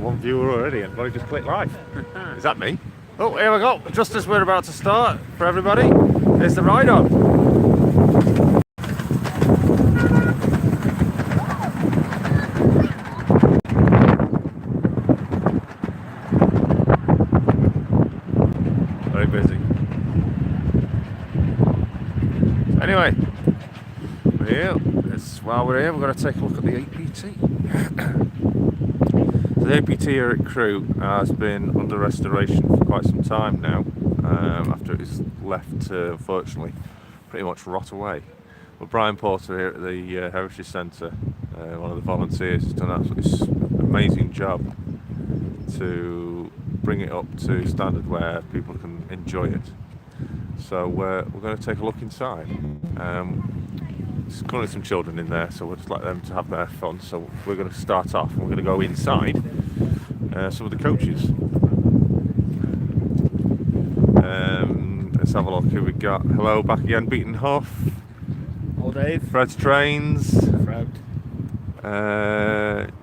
one viewer already, and I just click live. Is that me? Oh, here we go. Just as we're about to start, for everybody, there's the ride on. Very busy. So anyway, we're here. While we're here, we're going to take a look at the APT. So the APT here at Crewe has been under restoration for quite some time now, after it was left to, unfortunately, pretty much rot away. But Brian Porter here at the Heritage Centre, one of the volunteers, has done an absolutely amazing job to bring it up to standard where people can enjoy it. So we're going to take a look inside. There's currently some children in there, so we'll just let them to have their fun. So we're going to start off and we're going to go inside some of the coaches. Let's have a look who we got. Hello, back again, Beaten Huff. Hello, Dave. Fred's Trains. Fred.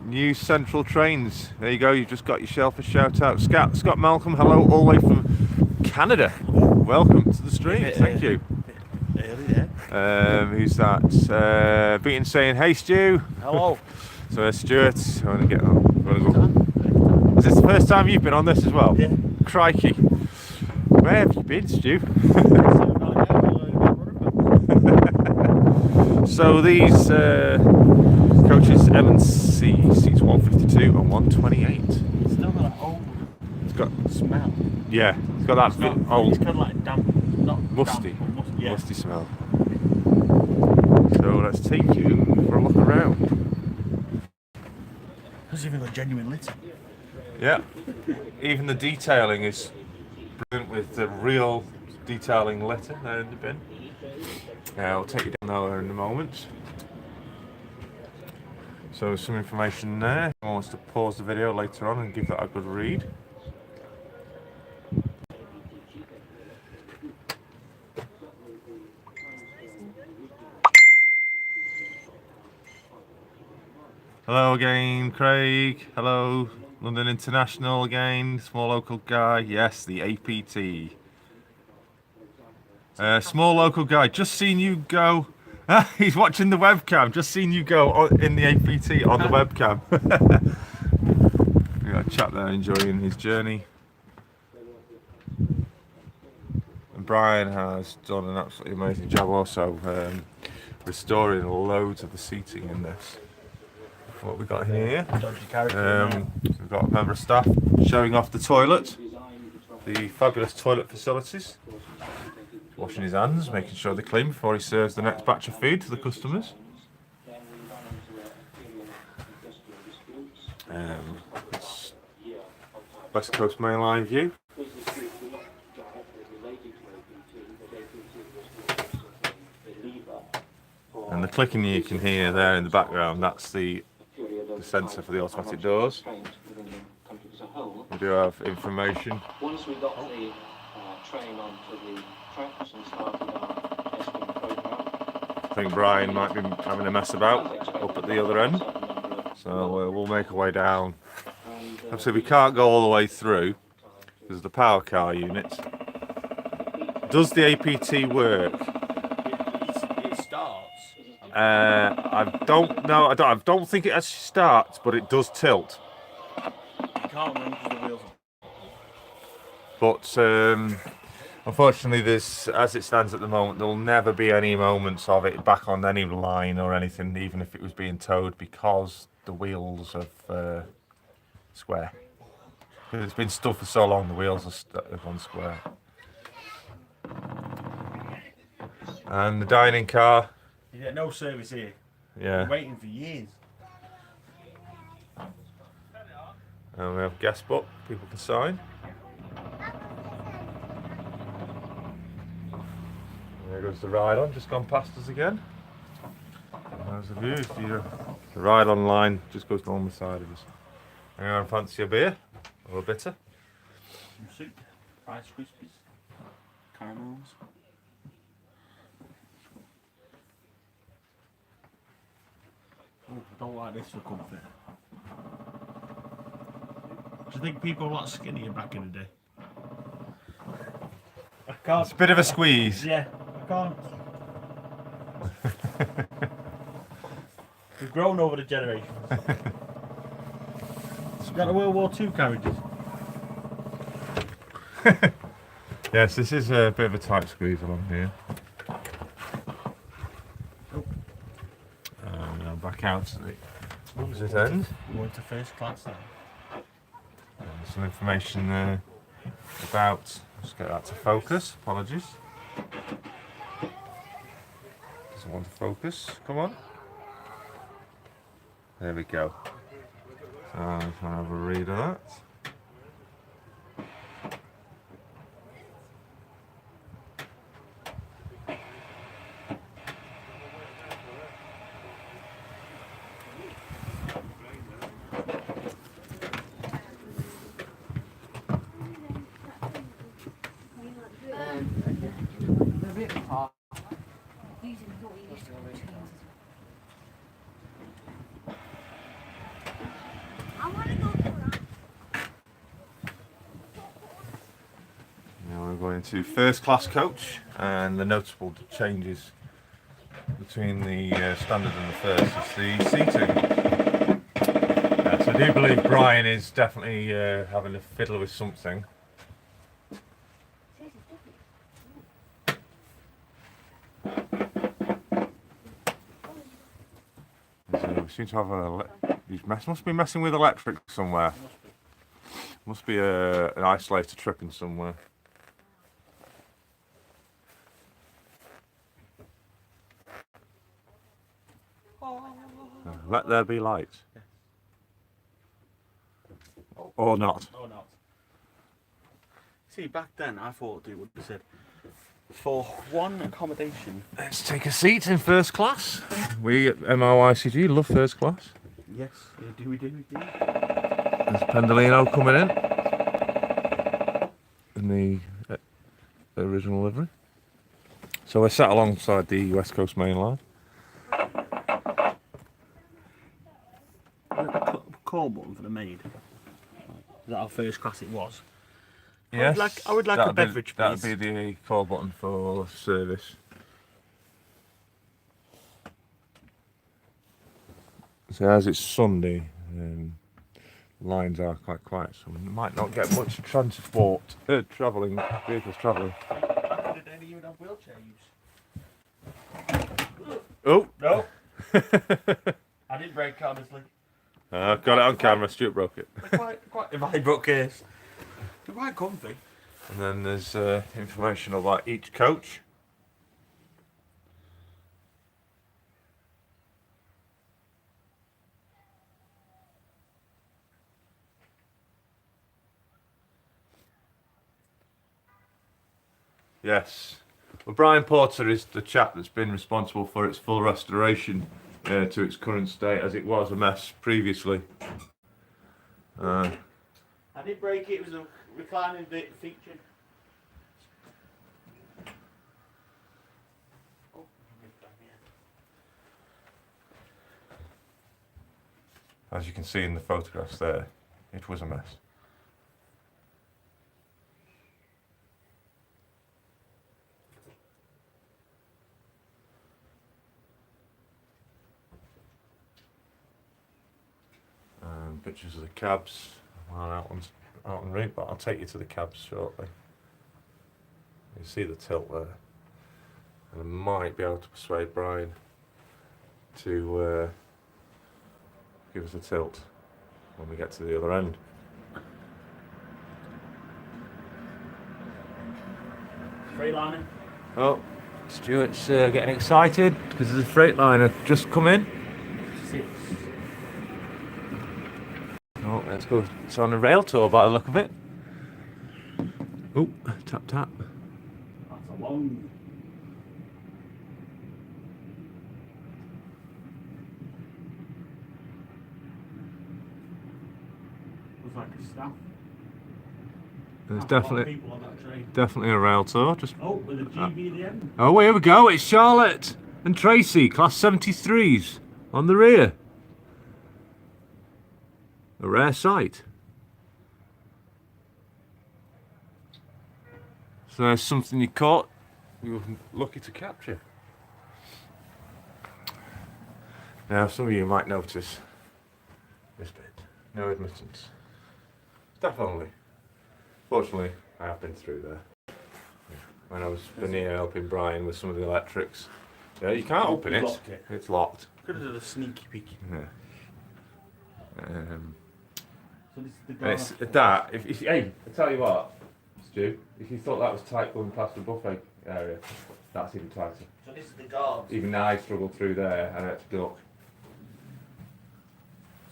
New Central Trains. There you go, you've just got yourself a shout out. Scott Malcolm, hello, all the way from Canada. Welcome to the stream, thank you. Who's that? Beaton saying, hey Stu. Hello. So there's Stuart. I want to get on. Go. Is this the first time you've been on this as well? Yeah. Crikey. Where have you been, Stu? So these coaches, M&C, seats 152 and 128. It's still got an old smell. Yeah, it's got that bit old. It's kind of like damp, not musty. Damp, but musty, yeah. Musty smell. So let's take you for a look around. It's even got genuine litter. Yeah, even the detailing is brilliant with the real detailing litter there in the bin. I'll take you down there in a moment. So some information there. If anyone wants to pause the video later on and give that a good read. Hello again, Craig. Hello, London International again. Small local guy. Yes, the APT. Small local guy. Just seen you go. He's watching the webcam. Just seen you go in the APT on the webcam. We got a chap there enjoying his journey. And Brian has done an absolutely amazing job also restoring loads of the seating in this. What we got here? We've got a member of staff showing off the toilet, the fabulous toilet facilities, washing his hands, making sure they're clean before he serves the next batch of food to the customers. It's West Coast Main Line view. And the clicking you can hear there in the background, that's the sensor for the automatic doors. We do have information. Once we got the train onto the tracks and started our testing program. I think Brian might be having a mess about up at the other end, so we'll make our way down. Obviously we can't go all the way through because of the power car unit. Does the APT work? It starts. I don't know. I don't think it actually starts, but it does tilt. You can't run because the wheels are... But unfortunately, as it stands at the moment, there'll never be any moments of it back on any line or anything, even if it was being towed, because the wheels have square. Because it's been stuck for so long, the wheels have gone square. And the dining car. You get no service here. Yeah. Been waiting for years. And we have guest book, people can sign. There goes the ride on, just gone past us again. There's the view. The ride on line just goes down the side of us. Anyone fancy a beer or a bitter? Some soup, Rice Krispies, caramels. Oh, I don't like this for comfort. Do you think people were a lot skinnier back in the day? I can't. It's a bit of a squeeze. Yeah, I can't. We've grown over the generations. We've got the World War II carriages. Yes, this is a bit of a tight squeeze along here. Now back out to the opposite end. We went to first class now. There's some information there about. Let's get that to focus. Apologies. Doesn't want to focus. Come on. There we go. So I'm trying to have a read of that. Now we're going to first class coach, and the notable changes between the standard and the first is the seating. So I do believe Brian is definitely having a fiddle with something. So we seem to have must be messing with electric somewhere. Must be an isolator tripping somewhere. Let there be light. Or not. Or not. See, back then I thought they would have said, for one accommodation. Let's take a seat in first class. We at MRYCG love first class. Yes, do we do. There's Pendolino coming in the original livery. So we're sat alongside the West Coast Main Line. Call button for the maid. Is that how first class it was? Yes. I would like a beverage, please. That'd be the call button for service. So as it's Sunday, lines are quite quiet, so we might not get much vehicles travelling. Back in the day, you would have wheelchair use. Oh! No. I didn't break it, honestly. I've got it on camera, Stuart broke it. They're quite if I broke case. They're quite comfy. And then there's information about each coach. Yes. Well, Brian Porter is the chap that's been responsible for its full restoration to its current state, as it was a mess previously. I didn't break it, it was a reclining feature. As you can see in the photographs there, it was a mess. Pictures of the cabs. Well, that one's out en route, but I'll take you to the cabs shortly. You see the tilt there. And I might be able to persuade Brian to give us a tilt when we get to the other end. Freightliner. Oh, Stuart's getting excited because there's a Freightliner just come in. Oh, let's go. It's on a rail tour by the look of it. Oh, tap tap. That's a long. Looks like a staff. There's That's a lot of definitely people on that train. definitely a rail tour. Just Oh, with a GB at the end. oh, here we go. It's Charlotte and Tracy, class 73s, on the rear. A rare sight. So there's something you caught, you were lucky to capture. Now some of you might notice this bit, no admittance. Staff only. Fortunately, I have been through there. When I was been here helping Brian with some of the electrics. Yeah, you can't open it. It's locked. Could have done a sneaky peeky. Yeah. So this is the And guard. it's that. If hey, I tell you what, Stu. If you thought that was tight going past the buffet area, that's even tighter. So this is the guard. Even I struggled through there and I had to duck.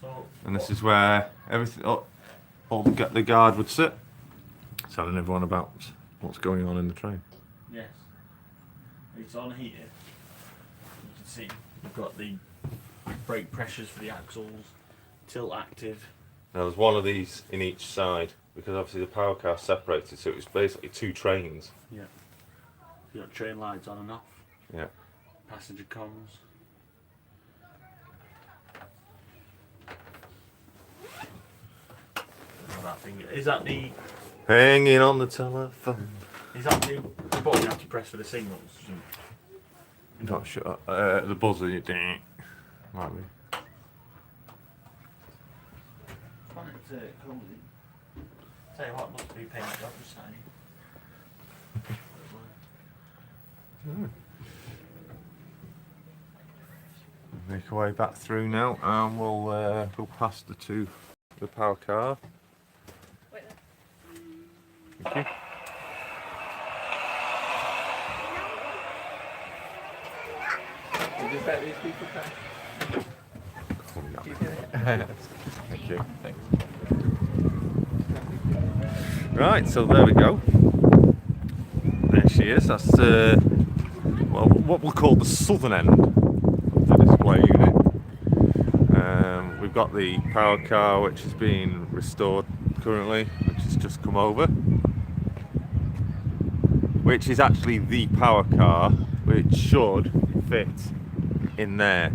So And this is where everything, all the guard would sit, telling everyone about what's going on in the train. yes, it's on here. You can see we've got the brake pressures for the axles, tilt active. Now there's one of these in each side because obviously the power car separated, so it was basically two trains. Yeah. You got train lights on and off. Yeah. Passenger comms. Oh, that thing is that the Hanging on the telephone. the button you have to press for the signals? I'm not sure. The buzzer, you ding. Might be. Quite cozy. Tell you what, must be paying the job just signing. Make our way back through now, and we'll go past the power car. Wait there. Thank you. Did you just let these people come? Thank you. Thanks. Right, so there we go. There she is. That's well, what we'll call the southern end of the display unit. We've got the power car, which is being restored currently, which has just come over. Which is actually the power car, which should fit in there.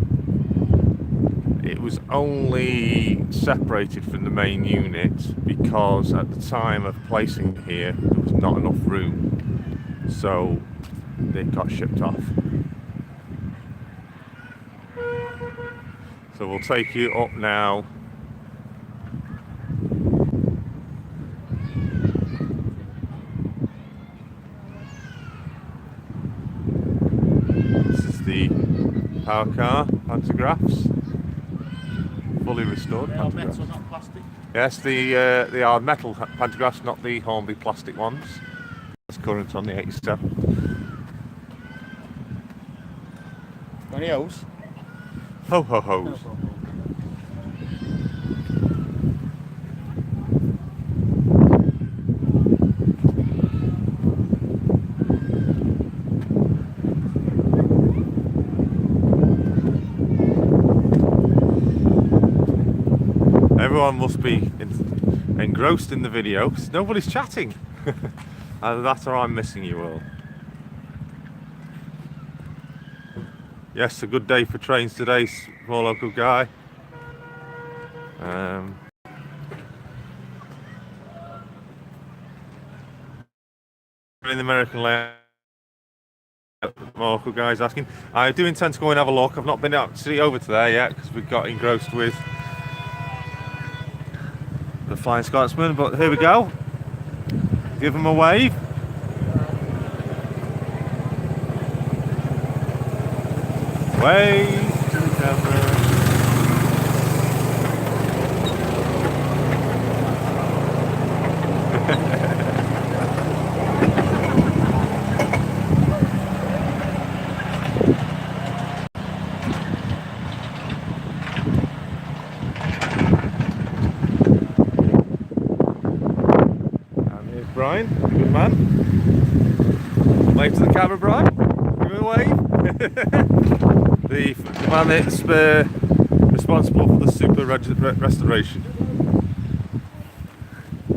It was only separated from the main unit because at the time of placing it here there was not enough room, so it got shipped off. So we'll take you up now. This is the power car pantographs. Fully restored They are pantographs. metal, not plastic. Yes, they are metal pantographs, not the Hornby plastic ones. That's current on the 87. Any O's? Ho ho ho's. Everyone must be engrossed in the video because nobody's chatting. Either that or I'm missing you all. Yes, a good day for trains today, small local guy. In the American layout, local guys asking. I do intend to go and have a look. I've not been actually over to there yet because we got engrossed with the Flying Scotsman, but here we go. Give them a wave. Wave to the camera. And here's Brian, good man. Wave to the camera, Brian. Give him a wave. The man that's responsible for the super restoration.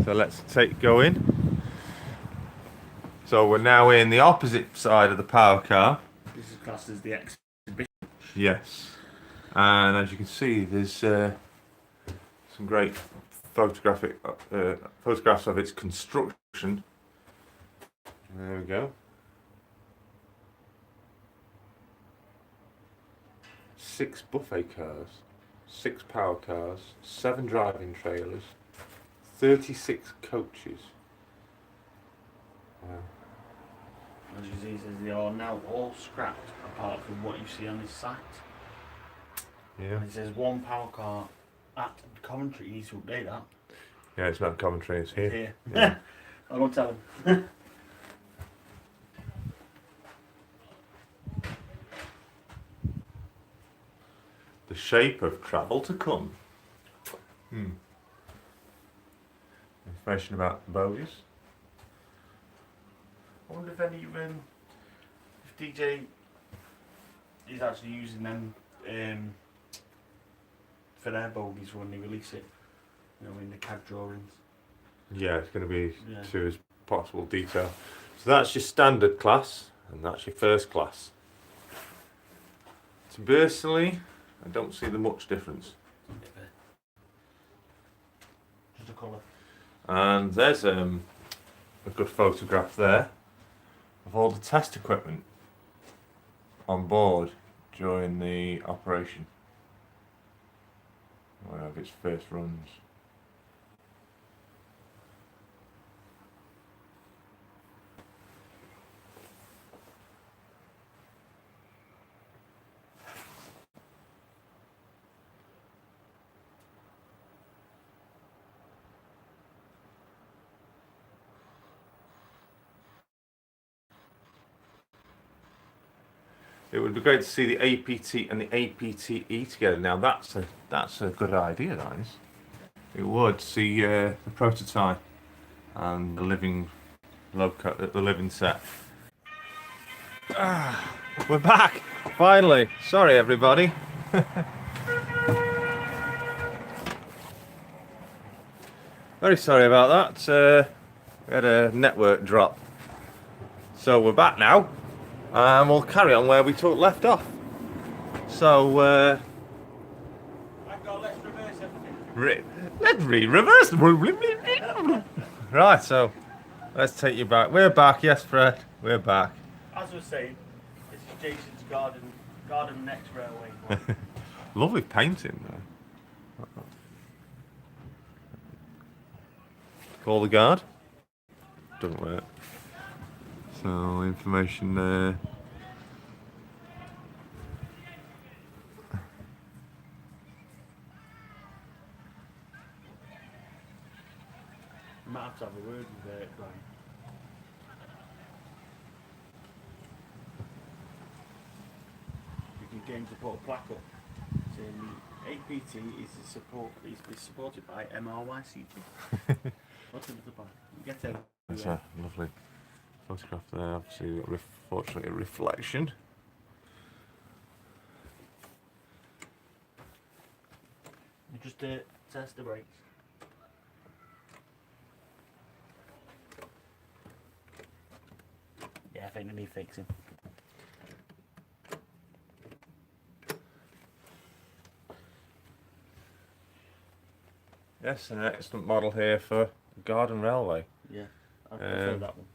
So let's go in. So we're now in the opposite side of the power car. This is classed as the exhibition. Yes, and as you can see, there's some great photographs of its construction. There we go. 6 buffet cars, 6 power cars, 7 driving trailers, 36 coaches. Wow. As you see, it says they are now all scrapped apart from what you see on this site. Yeah. And it says 1 power car at Coventry. You need to update that. Yeah, it's not Coventry, it's here. Here. Yeah. I'll go tell them. The shape of travel to come. Information about the bogies. I wonder if any of them, if DJ is actually using them for their bogies when they release it, you know, in the CAD drawings. Yeah, it's going to be Yeah. to as possible detail. So that's your standard class, and that's your first class. To personally, I don't see the much difference. Just a colour. And there's a good photograph there of all the test equipment on board during the operation. One of its first runs. It would be great to see the APT and the APT-E together. Now that's a good idea, that is. It would see the prototype and the living set. We're back finally. Sorry, everybody. Very sorry about that. We had a network drop, so we're back now. And we'll carry on where we left off. So, Let's reverse everything. let's reverse. Right, so let's take you back. We're back, yes, Fred. We're back. As I was saying, this is Jason's garden next railway. Lovely painting there. Call the guard. Doesn't work. So, information there. You might have to have a word with Brian. You can get him to put a plaque up saying APT is supported by MRYCG. What's in the plaque? You get it. That's a lovely photograph there. Obviously, fortunately, a reflection. You just test the brakes. Yeah, I think they need fixing. Yes, an excellent model here for Garden Railway. Yeah, I prefer that one.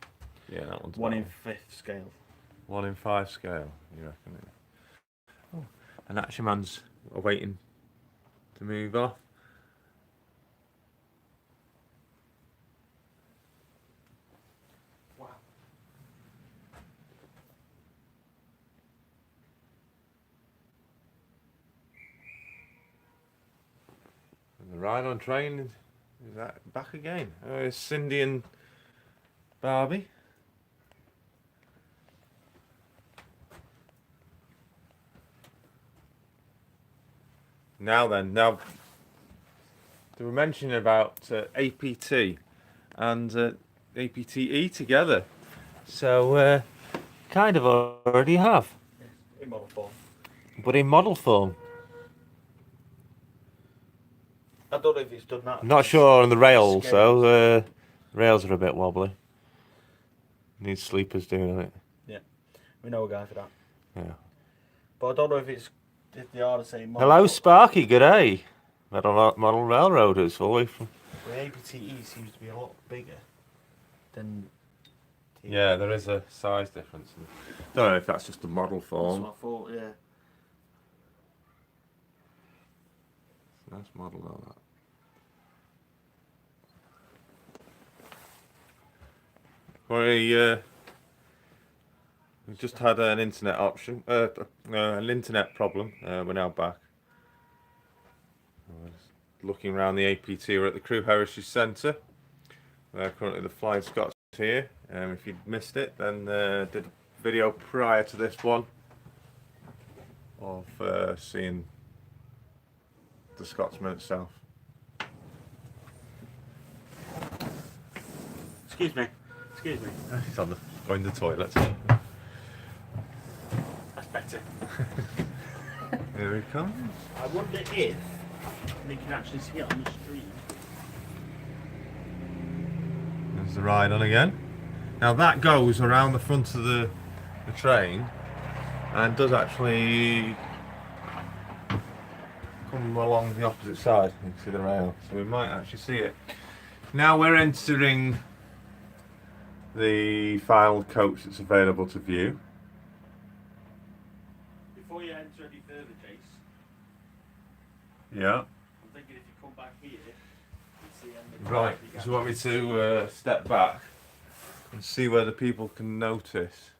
Yeah, that one's 1 in better. 5th scale. 1 in 5 scale, you reckon? Oh, and Action Man's waiting to move off. Wow. And the ride on train is that back again. Oh, it's Cindy and Barbie. Now they were mentioning about APT and APT-E together, so kind of already have, Yes, in model form. but in model form. I don't know if it's done that. I'm not sure on the rails, Scales. though. Rails are a bit wobbly. Needs sleepers doing it. Yeah, we know a guy for that. Yeah. But I don't know if they are the same model. Hello, Sparky. Good day. Model railroaders, all the way from. The APT-E seems to be a lot bigger than here. Yeah, there is a size difference. Don't know if that's just a model That's form. what I thought, yeah. Nice model though, that. We just had an internet option, an internet problem. We're now back. We're just looking around the APT. We're at the Crewe Heritage Centre. Currently the Flying Scots here. If you missed it, then did a video prior to this one of seeing the Scotsman itself. Excuse me. Excuse me. He's on the going to the toilet. That's better. Here he comes. I wonder if you can actually see it on the screen. There's the ride on again. Now that goes around the front of the train and does actually come along the opposite side. You can see the rail, so we might actually see it. Now we're entering the final coach that's available to view. Before you enter any further, Jace, Yeah. I'm thinking if you come back here, you see the Right. So you want me to step back and see whether people can notice?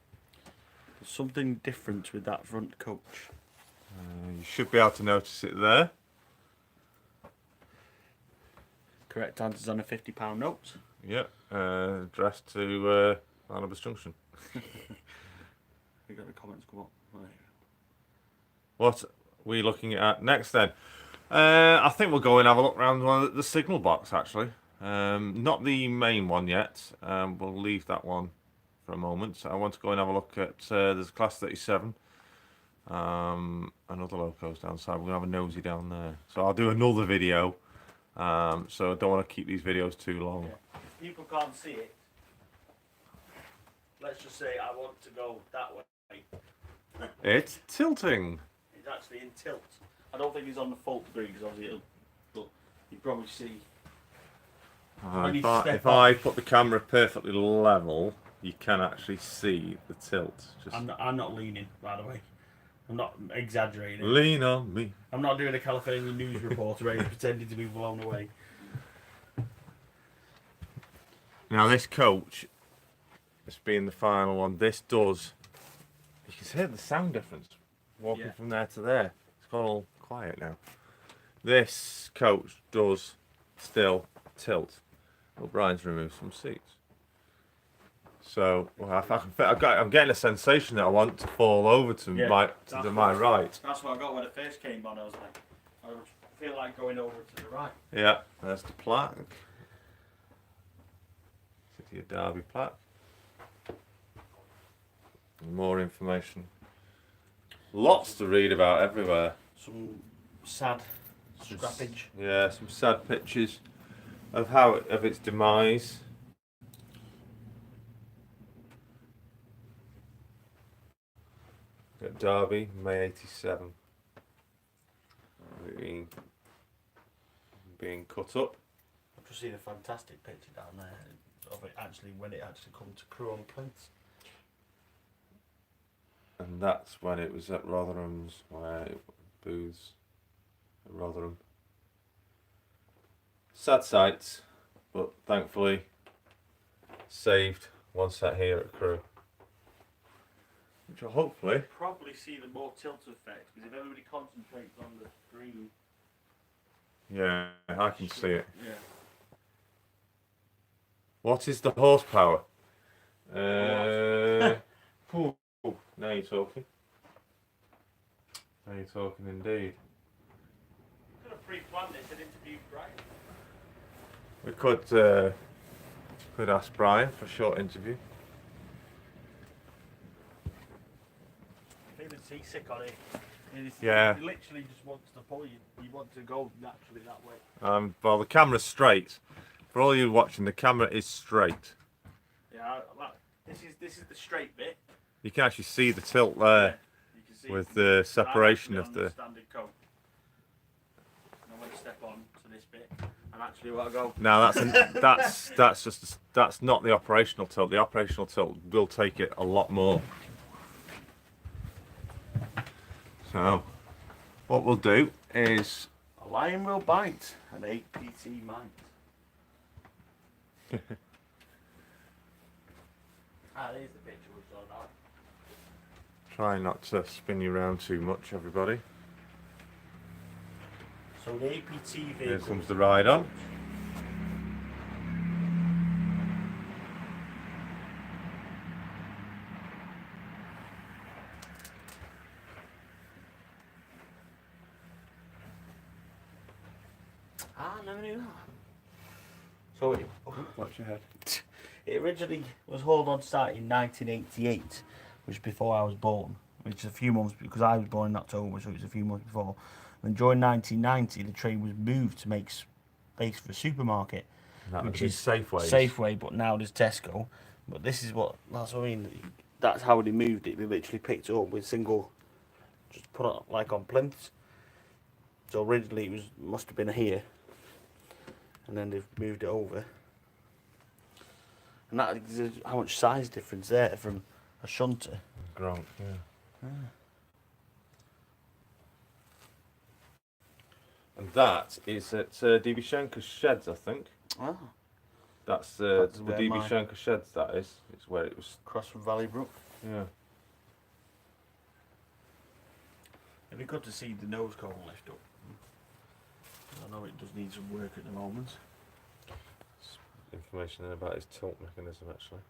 There's something different with that front coach. You should be able to notice it there. Correct answers on a £50 note. Yeah. Addressed to Barnabas Junction. We got the comments come up. Right. What are we looking at next then? I think we'll go and have a look around one of the signal box actually. Not the main one yet. We'll leave that one for a moment. So I want to go and have a look at there's a Class 37. Another locos downside. We're gonna have a nosy down there. So I'll do another video. So I don't want to keep these videos too long. Yeah. If people can't see it, let's just say I want to go that way. It's tilting. It's actually in tilt. I don't think it's on the full degree because obviously but you probably see. If I put the camera perfectly level, you can actually see the tilt. Just I'm not leaning, by the way. I'm not exaggerating. lean on me. I'm not doing a California news reporter where he's pretending to be blown away. Now this coach, this being the final one, this does. You can hear the sound difference walking from there to there. It's gone all quiet now. This coach does still tilt. Well, Brian's removed some seats. So well, if I can fit, I'm getting a sensation that I want to fall over to my right. That's what I got when it first came on. I was like, I feel like going over to the right. Yeah, there's the plaque. City of Derby plaque. More information. Lots to read about everywhere. Some sad scrappage. Yeah, some sad pictures of its demise. At Derby, May '87. Being cut up. I've just seen a fantastic picture down there of it actually when it actually come to Crewe on plates. And that's when it was at Rotherham's, where booths at Rotherham. Sad sights, but thankfully saved one set here at Crewe. Which will hopefully Probably see the more tilt effect because if everybody concentrates on the screen. yeah, I can see it. Yeah. What is the horsepower? Ooh, now you're talking. Now you're talking indeed. Could have pre-planned this and interviewed Brian. We could ask Brian for a short interview. Feeling seasick on it. Yeah. He literally just wants to pull you. You want to go naturally that way. Well, the camera's straight. For all you watching, the camera is straight. Yeah, this is the straight bit. You can actually see the tilt there Yeah, you can see with the separation of the. standard coat. And when it's step on to this bit and actually what I go. Now that's not the operational tilt. The operational tilt will take it a lot more. So what we'll do is A lion will bite, an APT might. There's the picture we saw now. try not to spin you around too much, everybody. So the APT vehicle. Here comes the ride on. I never knew that. So it, Watch your head. it originally was hauled on site in 1988, which is before I was born, which is a few months, because I was born in October, so it was a few months before. And during 1990, the train was moved to make space for a supermarket, Which is Safeway. Safeway, but now there's Tesco. But this is that's what I mean. That's how they moved it. They literally picked it up with single, just put it like on plinths. So originally it must have been here, and then they've moved it over. And that is how much size difference there from a shunter. Gronk, yeah. And that is at DB Schenker's sheds, I think. Ah, That's That's the where DB my- Schenker sheds, that is. It's where it was. across from Valley Brook. Yeah. It'd be good to see the nose cone lift up. I know it does need some work at the moment. Information there about his tilt mechanism, actually.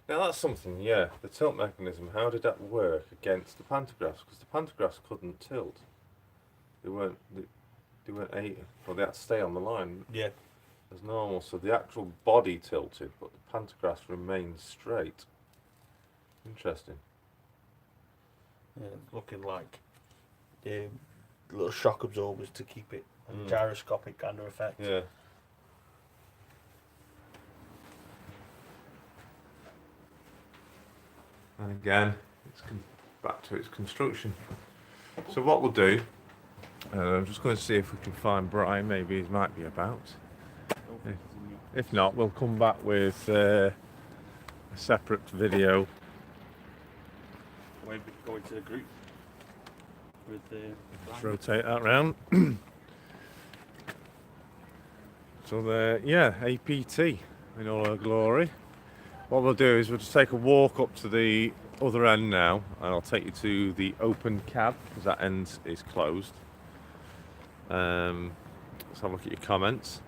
Now that's something, yeah. The tilt mechanism, how did that work against the pantographs? Because the pantographs couldn't tilt. They weren't able, well, they had to stay on the line Yeah. as normal. So the actual body tilted, but the pantographs remained straight. Interesting. Yeah, looking like the little shock absorbers to keep it a gyroscopic kind of effect. Yeah. And again, it's back to its construction. So what we'll do, I'm just going to see if we can find Brian. Maybe he might be about. If not, we'll come back with a separate video. Maybe go into the group with the. Let's rotate that round. So there, yeah, APT in all her glory. What we'll do is we'll just take a walk up to the other end now, and I'll take you to the open cab because that end is closed. Let's have a look at your comments.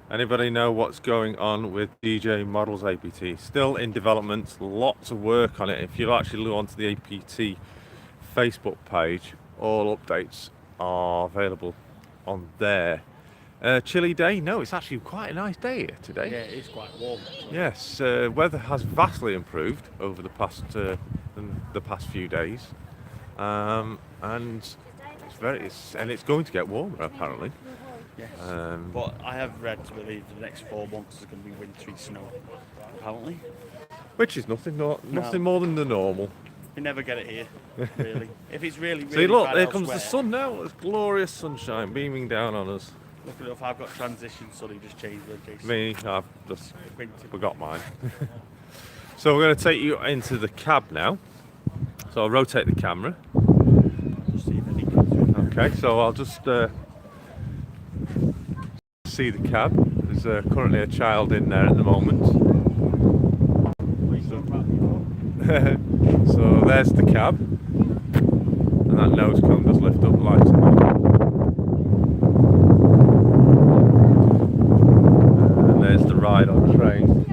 Anybody know what's going on with DJ Models APT? Still in development, lots of work on it. If you actually look onto the APT Facebook page, all updates are available on there. Chilly day? No, it's actually quite a nice day here today. Yeah, it is quite warm. Yes, weather has vastly improved over the past few days, and it's going to get warmer apparently. Yes. Um, But I have read to believe the next 4 months is going to be wintry snow, apparently. Which is nothing more than the normal. We never get it here, really. If it's really, really See, look, bad there comes the elsewhere- sun now. It's glorious sunshine beaming down on us. Look at it, if I've got transition sunny, just change the case. Me, I've just Winter. forgot mine. So we're going to take you into the cab now. So I'll rotate the camera. Just see if any comes in. Okay, so I'll just see the cab. There's currently a child in there at the moment. What are you talking about before? So there's the cab, and that nose cone does lift up lights. And there's the ride on train.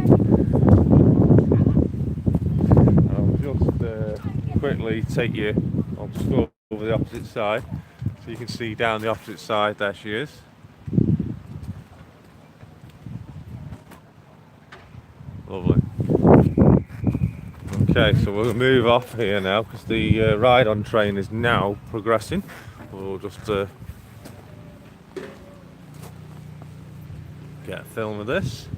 I'll just quickly take you. I'll just go over the opposite side, so you can see down the opposite side. There she is. Lovely. Okay, so we'll move off here now because the ride on train is now progressing. We'll just get a film of this.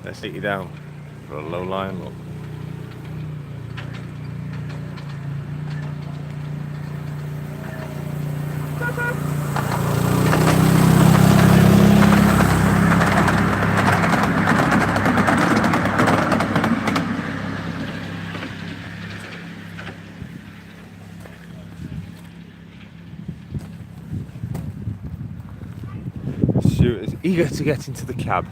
Let's take you down for a low line look. crew is eager to get into the cab.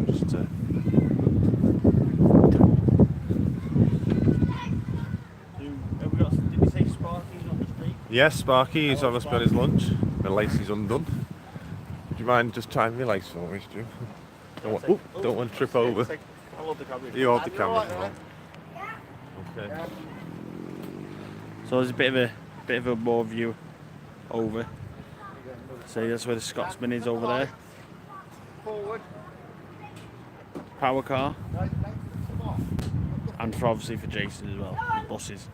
Just Have we got, did we say Sparky's on the street? yes, Sparky is Oh, almost got his lunch. The lace is undone. Would you mind just tying your lace for me, Stu? Don't want to trip over. I'll hold the camera. You hold the camera. Okay. So there's a bit of a more view over. So that's where the Scotsman is over there. Forward. Power car. And for obviously for Jason as well. Buses.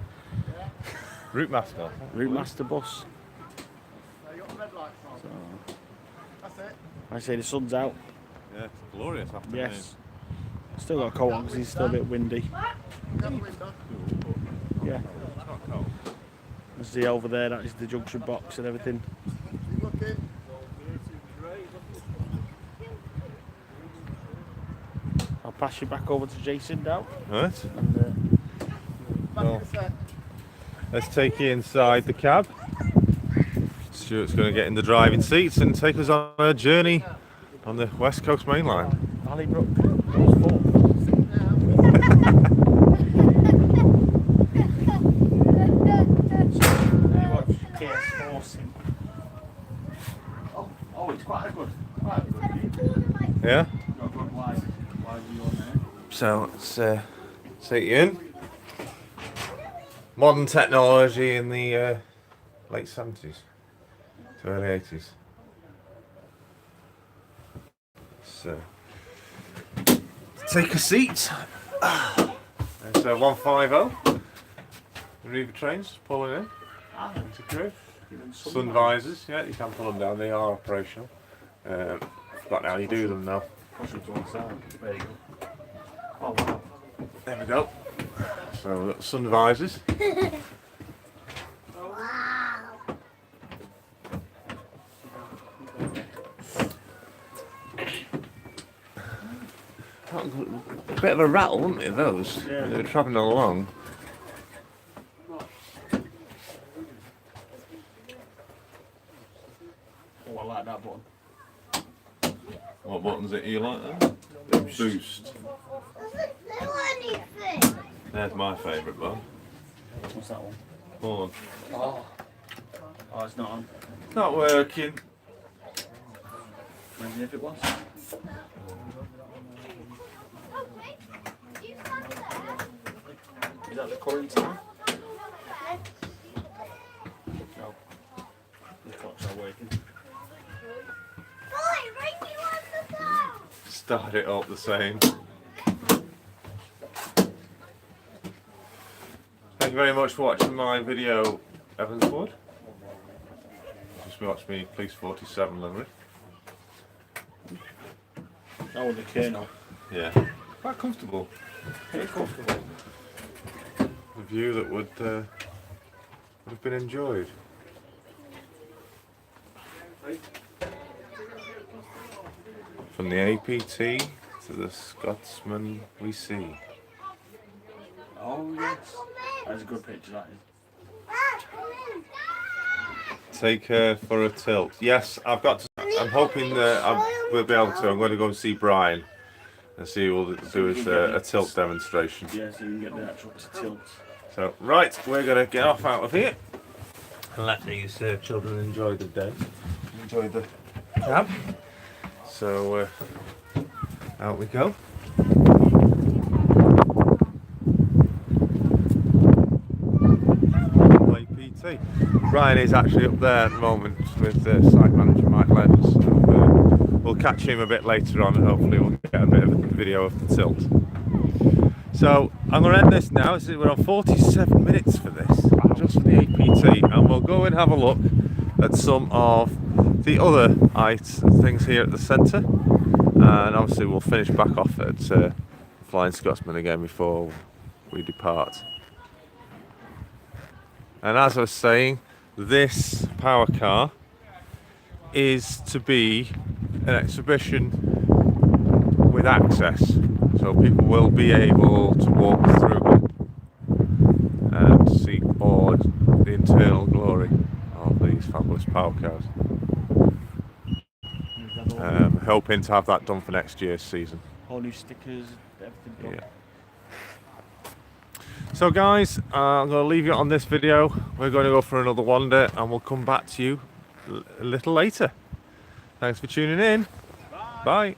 Route master. Route Master bus. So you got the red lights on. So That's it. I say the sun's out. Yeah, it's a glorious afternoon. Yes. Still got a cold one because it's still a bit windy. You got the window. Yeah. It's not cold. See over there, that is the junction box and everything. Keep looking. I'll pass you back over to Jason now. Right. And, Back Well. in the set. Let's take you inside the cab. Stuart's going to get in the driving seats and take us on a journey on the West Coast Main Line. Valley-Brook goes forth. Oh, it's quite a good view. Yeah? Got a good wide view on there. So let's take you in. Modern technology in the late 70s to early 80s. So take a seat. There's 150. The Riva trains pulling in into Crewe. Sun visors, yeah, you can pull them down, they are operational. Forgot how you do them now. Push them to one side. There you go. Oh wow. There we go. So we've got sun visors. A bit of a rattle, weren't they, those? Yeah. They were travelling along. Oh, I like that button. What buttons that you like then? Boost. There's my favourite one. What's that one? Hold on. Oh, it's not on. Not working. Imagine if it was. Is that the current time? No. The clock's not working. Start it up the same. Thank you very much for watching my video, Evanswood. Just watched me Police 47 livery. That was the Colonel. Yeah. Quite comfortable. Pretty comfortable. A view that would have been enjoyed. From the APT to the Scotsman we see. Oh yes. That's a good picture, that is. Take her for a tilt. Yes, I've got to. I'm hoping that I will be able to. I'm going to go and see Brian and see who will do his, a tilt demonstration. Yeah, so you can get the actual tilt. So, right, we're going to get off out of here and let these children enjoy the day. Enjoy the cab. So, out we go. APT. Brian is actually up there at the moment with site manager Mike Lenz. So, we'll catch him a bit later on and hopefully we'll get a bit of a video of the tilt. So I'm going to end this now. We're on 47 minutes for this, just for the APT, and we'll go and have a look at some of the other things here at the centre, and obviously we'll finish back off at Flying Scotsman again before we depart. And as I was saying, this power car is to be an exhibition with access, so people will be able to walk through it and see all the eternal glory of these fabulous power cars. Hoping to have that done for next year's season. All new stickers, everything done. Yeah. So guys, I'm going to leave you on this video. We're going to go for another wander and we'll come back to you a little later. Thanks for tuning in. Bye.